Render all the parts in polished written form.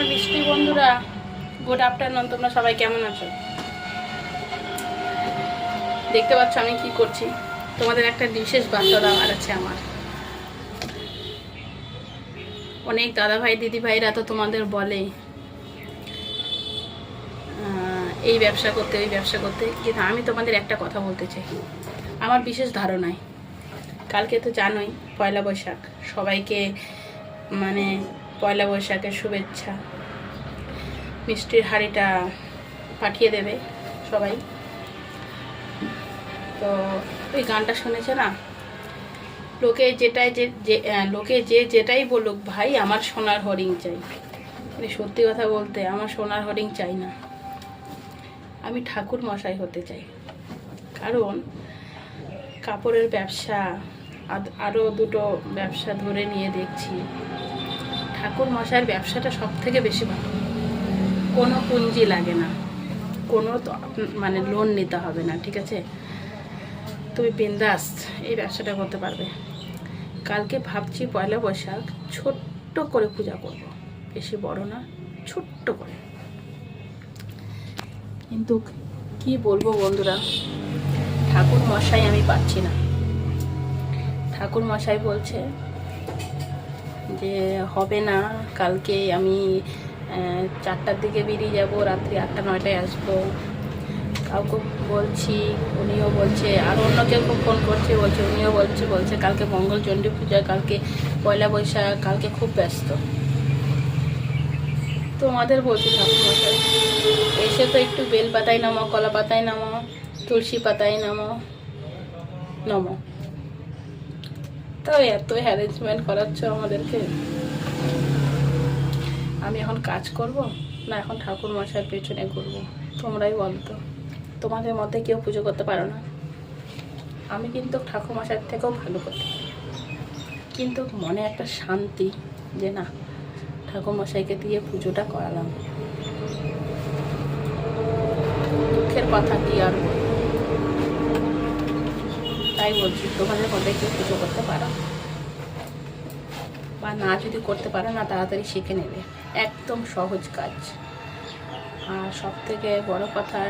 আমার মিষ্টি বন্ধুরা, গুড আফটারনুন। তোমরা সবাই কেমন আছো? দেখতে পাচ্ছ আমি কি করছি। তোমাদের একটা বিশেষ বার্তা দেওয়ার আছে আমার। অনেক দাদা ভাই দিদি ভাইরা তো তোমাদের বলে এই ব্যবসা করতে ওই ব্যবসা করতে, কিন্তু আমি তোমাদের একটা কথা বলতে চাই। আমার বিশেষ ধারণায় কালকে তো জানোই পয়লা বৈশাখ, সবাইকে মানে পয়লা বৈশাখের শুভেচ্ছা। মিষ্টির হাঁড়িটা পাঠিয়ে দেবে সবাই। তো ওই গানটা শুনেছে না, লোকে যেটাই বলুক, ভাই আমার সোনার হরিং চাই। মানে সত্যি কথা বলতে আমার সোনার হরিং চাই না, আমি ঠাকুর মশাই হতে চাই। কারণ কাপড়ের ব্যবসা আরও দুটো ব্যবসা ধরে নিয়ে দেখছি, ঠাকুর মশাইয়ের ব্যবসাটা সব থেকে বেশি ভালো। কোনো পুঁজি লাগে না, কোনো মানে লোন নিতে হবে না, ঠিক আছে? তুমি বিন্দাস এই ব্যবসাটা করতে পারবে। কালকে ভাবছি পয়লা বৈশাখ ছোট্ট করে পূজা করব, বেশি বড় না, ছোট্ট করে। কিন্তু কি বলবো বন্ধুরা, ঠাকুর মশাই আমি পাচ্ছি না। ঠাকুর মশাই বলছে যে হবে না, কালকে আমি 4টার দিকে বেরিয়ে যাব, রাত্রি 8টা-9টায় আসবো। কাউকে বলছি, উনিও বলছে, আর অন্য কেউ ফোন করছে, বলছে উনিও বলছে কালকে মঙ্গলচণ্ডী পূজা, কালকে পয়লা বৈশাখ, কালকে খুব ব্যস্ত। তোমাদের বলছি ঠাকুরমশাই, এসে তো একটু বেল পাতায় নামো, কলা পাতায় নামো, তুলসী পাতায় নামো, তো এত হ্যারেসমেন্ট করাচ্ছ আমাদেরকে। আমি এখন কাজ করব না এখন ঠাকুর মশাইয়ের পেছনে ঘুরবো? তোমরাই বলো তো। তোমাদের মধ্যে কেউ পুজো করতে পারো না, আমি কিন্তু ঠাকুর মশাইয়ের থেকেও ভালো করতে পারি। কিন্তু মনে একটা শান্তি যে না, ঠাকুর মশাইকে দিয়ে পুজোটা করালাম। দুঃখের কথা কি আর বলবো, তাই বলছি তোমাদের মধ্যে কেউ পুজো করতে পারো বা না, যদি করতে পারো না তাড়াতাড়ি শিখে নেবে, একদম সহজ কাজ। আর সব থেকে বড় কথা,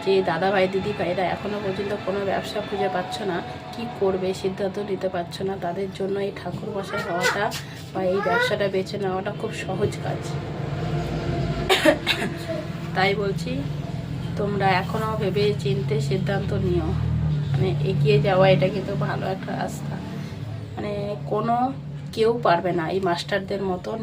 যে দাদা ভাই দিদি ভাইরা এখনও পর্যন্ত কোনো ব্যবসা খুঁজে পাচ্ছ না, কি করবে সিদ্ধান্ত নিতে পারছো না, তাদের জন্য এই ঠাকুর মশাই হওয়াটা বা এই ব্যবসাটা বেছে নেওয়াটা খুব সহজ কাজ। তাই বলছি তোমরা এখনও ভেবে চিনতে সিদ্ধান্ত নিও। মানে এগিয়ে যাওয়া এটা কিন্তু ভালো একটা রাস্তা। মানে কেউ পারবে না এই মাস্টারদের মতন